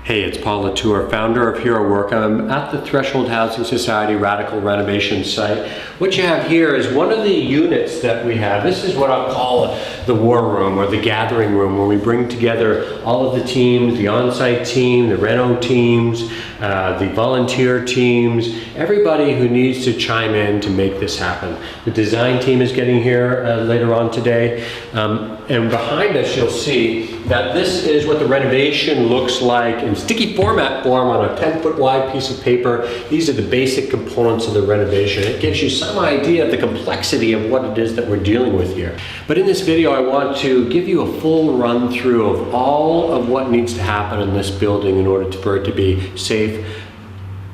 Hey, it's Paul Latour, founder of Hero Work. I'm at the Threshold Housing Society Radical Renovation site. What you have here is one of the units that we have. This is what I'll call the war room or the gathering room, where we bring together all of the teams, the on-site team, the Reno teams, the volunteer teams, everybody who needs to chime in to make this happen. The design team is getting here later on today. And behind us you'll see that this is what the renovation looks like in sticky format form on a 10-foot wide piece of paper. These are the basic components of the renovation. It gives you some idea of the complexity of what it is that we're dealing with here. But in this video I want to give you a full run through of all of what needs to happen in this building in order for it to be safe,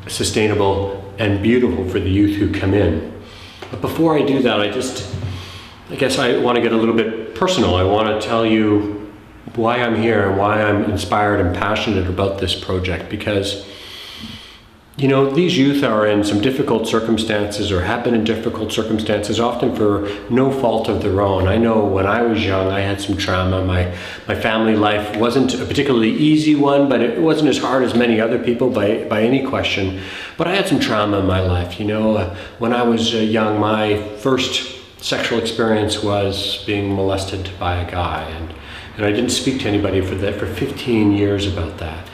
sustainable, and beautiful for the youth who come in. But before I do that, I guess I want to get a little bit personal. I want to tell you why I'm here and why I'm inspired and passionate about this project, because you know, these youth are in some difficult circumstances or have been in difficult circumstances, often for no fault of their own. I know when I was young, I had some trauma. My family life wasn't a particularly easy one, but it wasn't as hard as many other people by any question. But I had some trauma in my life. You know, when I was young, my first sexual experience was being molested by a guy, and I didn't speak to anybody for 15 years about that.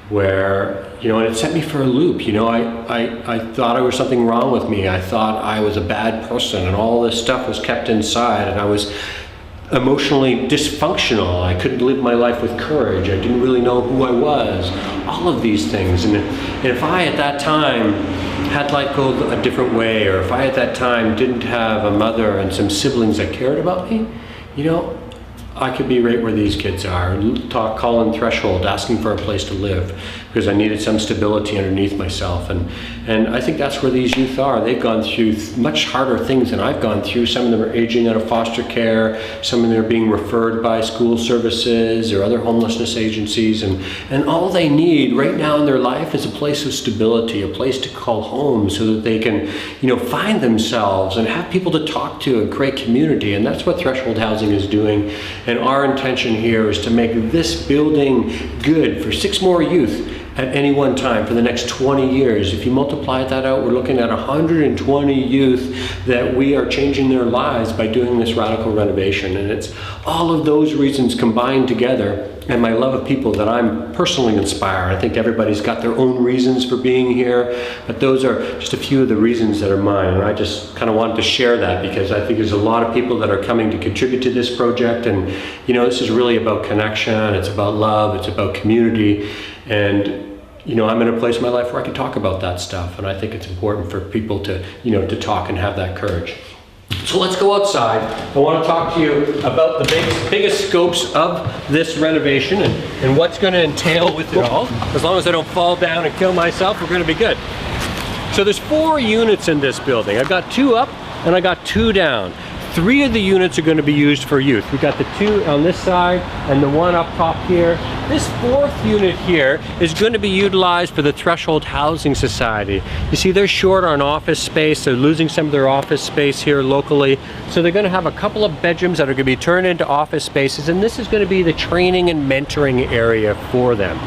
Where, you know, and it set me for a loop. You know, I thought there was something wrong with me. I thought I was a bad person, and all this stuff was kept inside, and I was emotionally dysfunctional. I couldn't live my life with courage. I didn't really know who I was. All of these things. And if I at that time had life go a different way, or if I at that time didn't have a mother and some siblings that cared about me, you know, I could be right where these kids are, calling Threshold, asking for a place to live, because I needed some stability underneath myself. And I think that's where these youth are. They've gone through much harder things than I've gone through. Some of them are aging out of foster care, some of them are being referred by school services or other homelessness agencies, and all they need right now in their life is a place of stability, a place to call home, so that they can, you know, find themselves and have people to talk to and create community. And that's what Threshold Housing is doing. And our intention here is to make this building good for 6 more youth at any one time for the next 20 years. If you multiply that out, we're looking at 120 youth that we are changing their lives by doing this radical renovation. And it's all of those reasons combined together, and my love of people, that I'm personally inspired. I think everybody's got their own reasons for being here, but those are just a few of the reasons that are mine. And I just kind of wanted to share that, because I think there's a lot of people that are coming to contribute to this project. And you know, this is really about connection, it's about love, it's about community. And you know, I'm in a place in my life where I can talk about that stuff, and I think it's important for people to, you know, to talk and have that courage. So let's go outside. I want to talk to you about the biggest scopes of this renovation and what's going to entail with it all. As long as I don't fall down and kill myself, we're going to be good. So there's 4 units in this building. I've got 2 up and I got 2 down. 3 of the units are going to be used for youth. We've got the 2 on this side and the 1 up top here. This 4th unit here is going to be utilized for the Threshold Housing Society. You see, they're short on office space. They're losing some of their office space here locally. So they're going to have a couple of bedrooms that are going to be turned into office spaces, and this is going to be the training and mentoring area for them.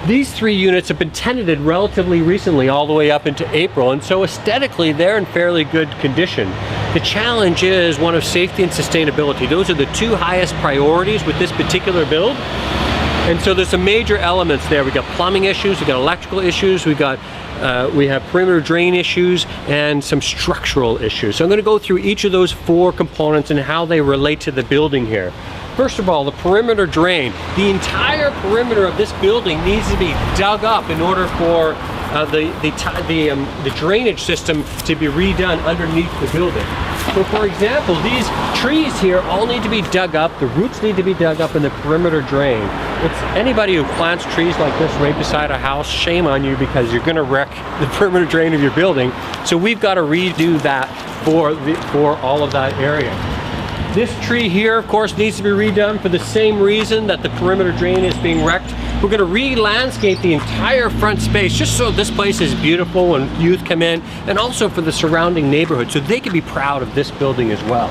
These 3 units have been tenanted relatively recently, all the way up into April, and so aesthetically they're in fairly good condition. The challenge is one of safety and sustainability. Those are the 2 highest priorities with this particular build. And so there's some major elements there. We've got plumbing issues, we've got electrical issues, we have perimeter drain issues, and some structural issues. So I'm going to go through each of those 4 components and how they relate to the building here. First of all, the perimeter drain. The entire perimeter of this building needs to be dug up in order for the drainage system to be redone underneath the building. So for example, these trees here all need to be dug up, the roots need to be dug up in the perimeter drain. It's anybody who plants trees like this right beside a house, shame on you, because you're gonna wreck the perimeter drain of your building. So we've got to redo that for all of that area. This tree here, of course, needs to be redone for the same reason that the perimeter drain is being wrecked. We're going to re-landscape the entire front space just so this place is beautiful when youth come in, and also for the surrounding neighborhood so they can be proud of this building as well.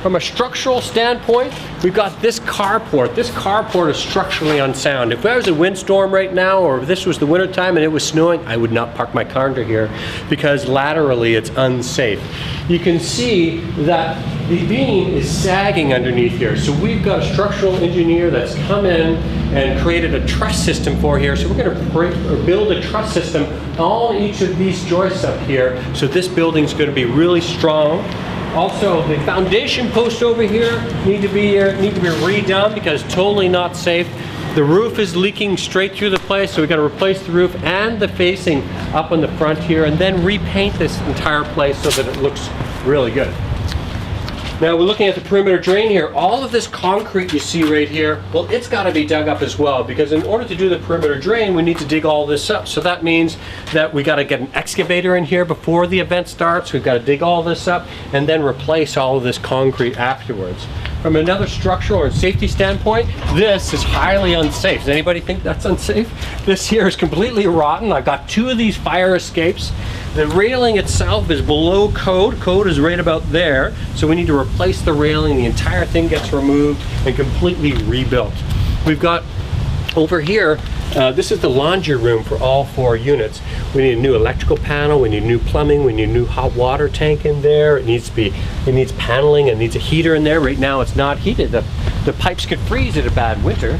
From a structural standpoint, we've got this carport. This carport is structurally unsound. If there was a windstorm right now, or if this was the winter time and it was snowing, I would not park my car under here because laterally it's unsafe. You can see that the beam is sagging underneath here. So we've got a structural engineer that's come in and created a truss system for here. So we're going to build a truss system on each of these joists up here. So this building's going to be really strong. Also, the foundation posts over here need to be redone because it's totally not safe. The roof is leaking straight through the place, so we've got to replace the roof and the facing up on the front here, and then repaint this entire place so that it looks really good. Now we're looking at the perimeter drain here. All of this concrete you see right here, well, it's got to be dug up as well, because in order to do the perimeter drain, we need to dig all this up. So that means that we got to get an excavator in here before the event starts. We've got to dig all this up and then replace all of this concrete afterwards. From another structural or safety standpoint, this is highly unsafe. Does anybody think that's unsafe? This here is completely rotten. I've got 2 of these fire escapes. The railing itself is below code. Code is right about there. So we need to replace the railing. The entire thing gets removed and completely rebuilt. We've got over here, this is the laundry room for all 4 units. We need a new electrical panel, we need new plumbing, we need a new hot water tank in there. It needs paneling, it needs a heater in there. Right now it's not heated. The pipes could freeze in a bad winter.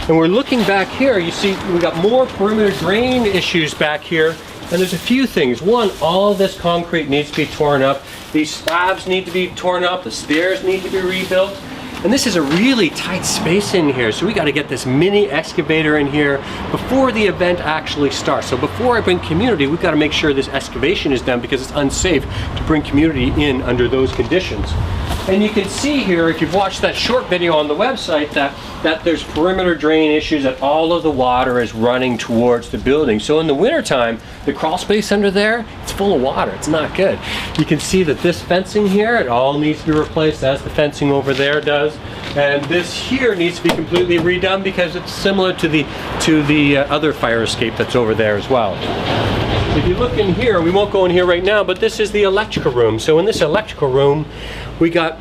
And we're looking back here, you see we got more perimeter drain issues back here. And there's a few things. One, all of this concrete needs to be torn up. These slabs need to be torn up. The stairs need to be rebuilt. And this is a really tight space in here, so we got to get this mini excavator in here before the event actually starts. So before I bring community, we've got to make sure this excavation is done because it's unsafe to bring community in under those conditions. And you can see here, if you've watched that short video on the website, that there's perimeter drain issues, that all of the water is running towards the building. So in the wintertime, the crawl space under there, it's full of water. It's not good. You can see that this fencing here, it all needs to be replaced, as the fencing over there does. And this here needs to be completely redone because it's similar to the other fire escape that's over there as well. If you look in here, we won't go in here right now, but this is the electrical room. So in this electrical room, we got,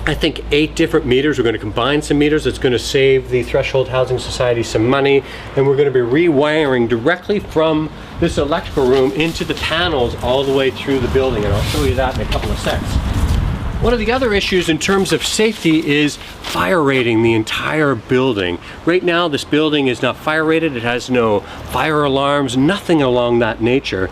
I think, 8 different meters. We're going to combine some meters. It's going to save the Threshold Housing Society some money, and we're going to be rewiring directly from this electrical room into the panels all the way through the building, and I'll show you that in a couple of seconds. One of the other issues in terms of safety is fire rating the entire building. Right now this building is not fire rated. It has no fire alarms, nothing along that nature.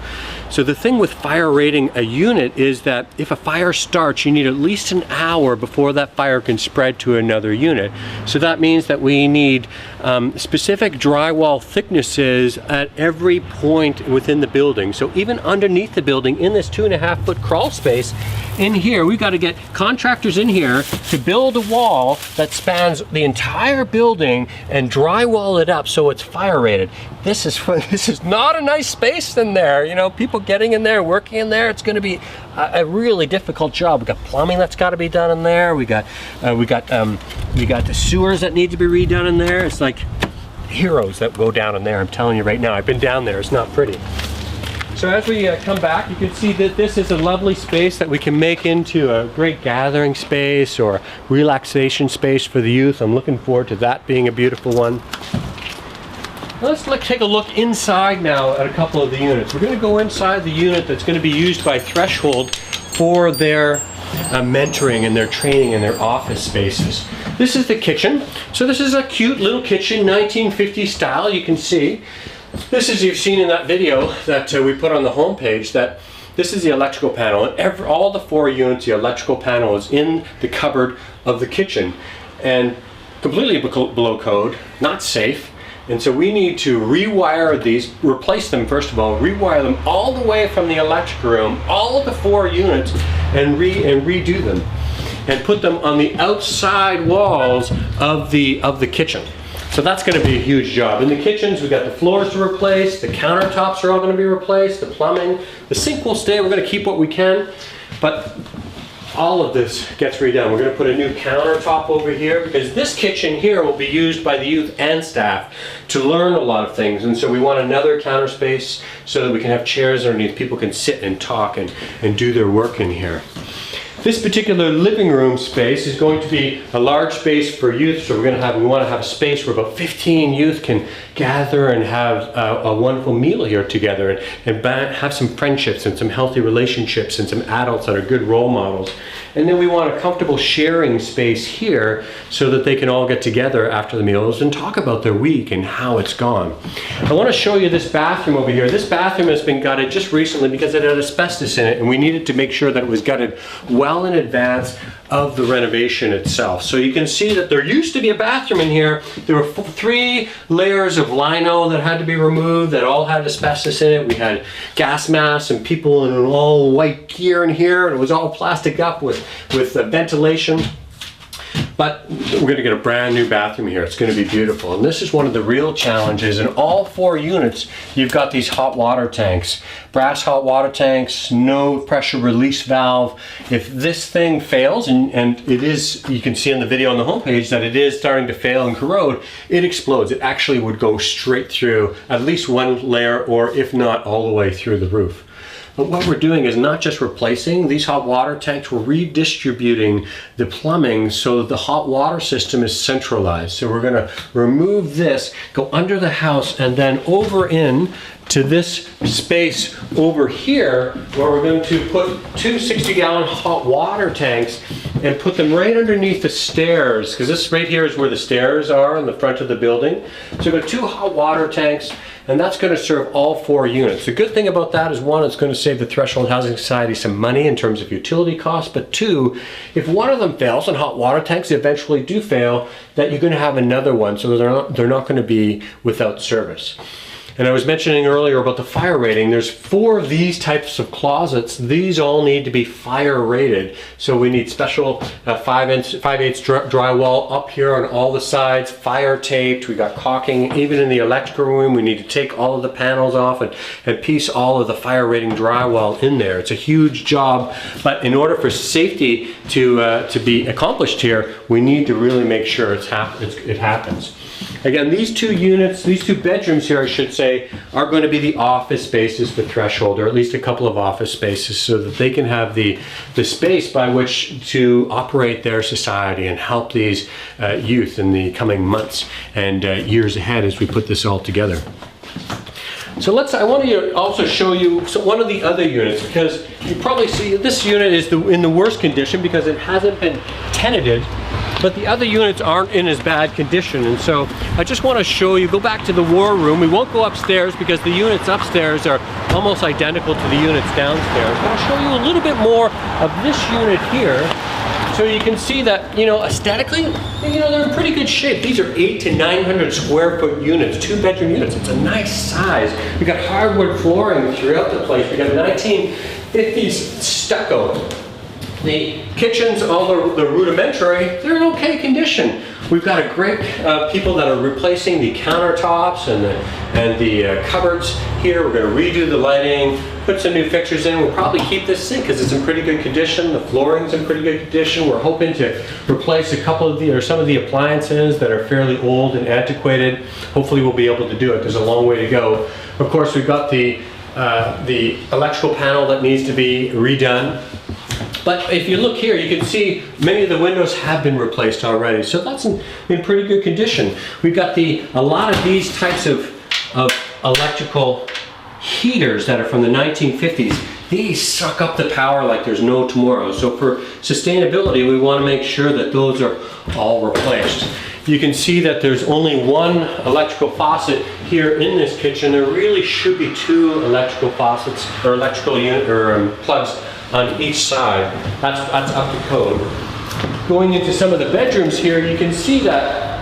So the thing with fire rating a unit is that if a fire starts, you need at least an hour before that fire can spread to another unit. So that means that we need specific drywall thicknesses at every point within the building. So even underneath the building, in this 2.5-foot crawl space, in here, we've got to get contractors in here to build a wall that spans the entire building and drywall it up so it's fire rated. This is not a nice space in there. You know, people getting in there, working in there, it's going to be a really difficult job. We got plumbing that's got to be done in there. We got the sewers that need to be redone in there. It's like heroes that go down in there. I'm telling you right now, I've been down there. It's not pretty. So as we come back, you can see that this is a lovely space that we can make into a great gathering space or relaxation space for the youth. I'm looking forward to that being a beautiful one. Let's take a look inside now at a couple of the units. We're going to go inside the unit that's going to be used by Threshold for their mentoring and their training in their office spaces. This is the kitchen. So this is a cute little kitchen, 1950s style, you can see. This is, you've seen in that video that we put on the homepage, that this is the electrical panel. And all the 4 units, the electrical panel is in the cupboard of the kitchen. And completely below code, not safe. And so we need to rewire these, replace them first of all, rewire them all the way from the electric room, all of the 4 units, and redo them. And put them on the outside walls of the kitchen. So that's going to be a huge job. In the kitchens, we've got the floors to replace, the countertops are all going to be replaced, the plumbing, the sink will stay, we're going to keep what we can, but all of this gets redone. We're going to put a new countertop over here because this kitchen here will be used by the youth and staff to learn a lot of things, and so we want another counter space so that we can have chairs underneath, people can sit and talk and do their work in here. This particular living room space is going to be a large space for youth, so we want to have a space where about 15 youth can gather and have a wonderful meal here together and have some friendships and some healthy relationships and some adults that are good role models. And then we want a comfortable sharing space here so that they can all get together after the meals and talk about their week and how it's gone. I want to show you this bathroom over here. This bathroom has been gutted just recently because it had asbestos in it, and we needed to make sure that it was gutted well in advance of the renovation itself. So you can see that there used to be a bathroom in here. There were 3 layers of lino that had to be removed that all had asbestos in it. We had gas masks and people in all white gear in here, and it was all plastic up with ventilation. But we're going to get a brand new bathroom here. It's going to be beautiful. And this is one of the real challenges. In all 4 units, you've got these hot water tanks. Brass hot water tanks, no pressure release valve. If this thing fails, and it is, you can see on the video on the homepage that it is starting to fail and corrode, it explodes. It actually would go straight through at least 1 layer, or if not all the way through the roof. But what we're doing is not just replacing these hot water tanks, we're redistributing the plumbing so that the hot water system is centralized. So we're going to remove this, go under the house, and then over in to this space over here where we're going to put 2 60-gallon hot water tanks and put them right underneath the stairs, because this right here is where the stairs are in the front of the building. So we've got 2 hot water tanks, and that's going to serve all 4 units. The good thing about that is, 1, it's going to save the Threshold Housing Society some money in terms of utility costs, but 2, if one of them fails, and hot water tanks eventually do fail, that you're going to have another one, so they're not going to be without service. And I was mentioning earlier about the fire rating. There's 4 of these types of closets. These all need to be fire rated. So we need special 5/8 drywall up here on all the sides, fire taped. We got caulking. Even in the electrical room, we need to take all of the panels off and piece all of the fire rating drywall in there. It's a huge job, but in order for safety to be accomplished here, we need to really make sure it happens. Again, these 2 units, these 2 bedrooms here, I should say, are going to be the office spaces for Threshold, or at least a couple of office spaces, so that they can have the space by which to operate their society and help these youth in the coming months and years ahead as we put this all together. So I want to also show you one of the other units, because you probably see this unit is in the worst condition because it hasn't been tenanted, but the other units aren't in as bad condition. And so I just want to show you, go back to the war room. We won't go upstairs because the units upstairs are almost identical to the units downstairs. But I'll show you a little bit more of this unit here. So you can see that, aesthetically, they're in pretty good shape. These are 800 to 900 square foot units, 2-bedroom units. It's a nice size. We got hardwood flooring throughout the place. We got 1950s stucco. The kitchens, although they're rudimentary, they're in okay condition. We've got a great people that are replacing the countertops and the cupboards here. We're going to redo the lighting, put some new fixtures in. We'll probably keep this sink because it's in pretty good condition. The flooring's in pretty good condition. We're hoping to replace some of the appliances that are fairly old and antiquated. Hopefully we'll be able to do it. There's a long way to go. Of course, we've got the electrical panel that needs to be redone. But if you look here, you can see many of the windows have been replaced already. So that's in pretty good condition. We've got a lot of these types of electrical heaters that are from the 1950s. These suck up the power like there's no tomorrow. So for sustainability, we want to make sure that those are all replaced. You can see that there's only 1 electrical faucet here in this kitchen. There really should be 2 electrical faucets or electrical unit or plugs on each side. That's up to code. Going into some of the bedrooms here, you can see that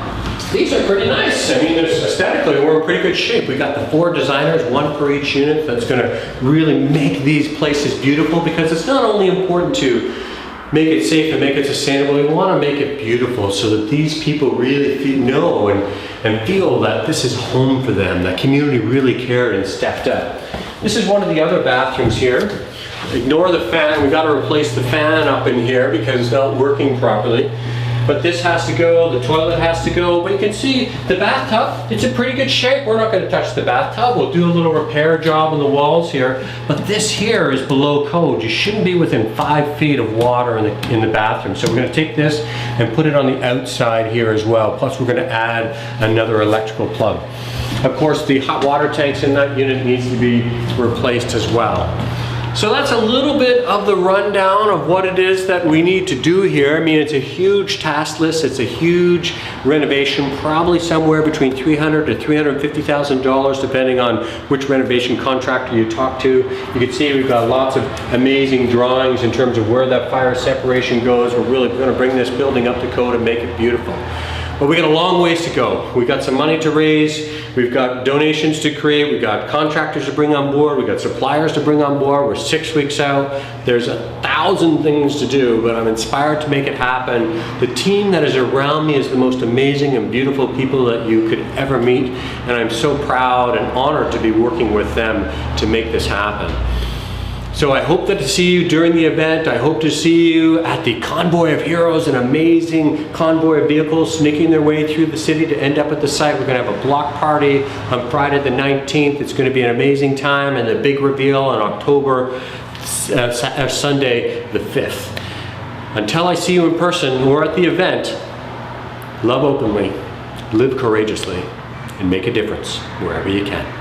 these are pretty nice. I mean, aesthetically, we're in pretty good shape. We got the 4 designers, 1 for each unit. That's going to really make these places beautiful, because it's not only important to make it safe and make it sustainable, we want to make it beautiful so that these people really know and feel that this is home for them, that community really cared and stepped up. This is one of the other bathrooms here. Ignore the fan. We got to replace the fan up in here because it's not working properly. but this has to go, the toilet has to go. But you can see the bathtub, it's in pretty good shape. We're not going to touch the bathtub. We'll do a little repair job on the walls here, but this here is below code. You shouldn't be within 5 feet of water in the bathroom. So we're going to take this and put it on the outside here as well. Plus we're going to add another electrical plug. Of course, the hot water tanks in that unit needs to be replaced as well. So that's a little bit of the rundown of what it is that we need to do here. I mean, it's a huge task list. It's a huge renovation, probably somewhere between $300,000 to $350,000, depending on which renovation contractor you talk to. You can see we've got lots of amazing drawings in terms of where that fire separation goes. We're really going to bring this building up to code and make it beautiful. But we got a long ways to go. We've got some money to raise, we've got donations to create, we've got contractors to bring on board, we've got suppliers to bring on board, we're 6 weeks out. There's 1,000 things to do, but I'm inspired to make it happen. The team that is around me is the most amazing and beautiful people that you could ever meet, and I'm so proud and honored to be working with them to make this happen. So I hope to see you during the event. I hope to see you at the Convoy of Heroes, an amazing convoy of vehicles sneaking their way through the city to end up at the site. We're going to have a block party on Friday the 19th. It's going to be an amazing time, and the big reveal on Sunday the 5th. Until I see you in person or at the event, love openly, live courageously, and make a difference wherever you can.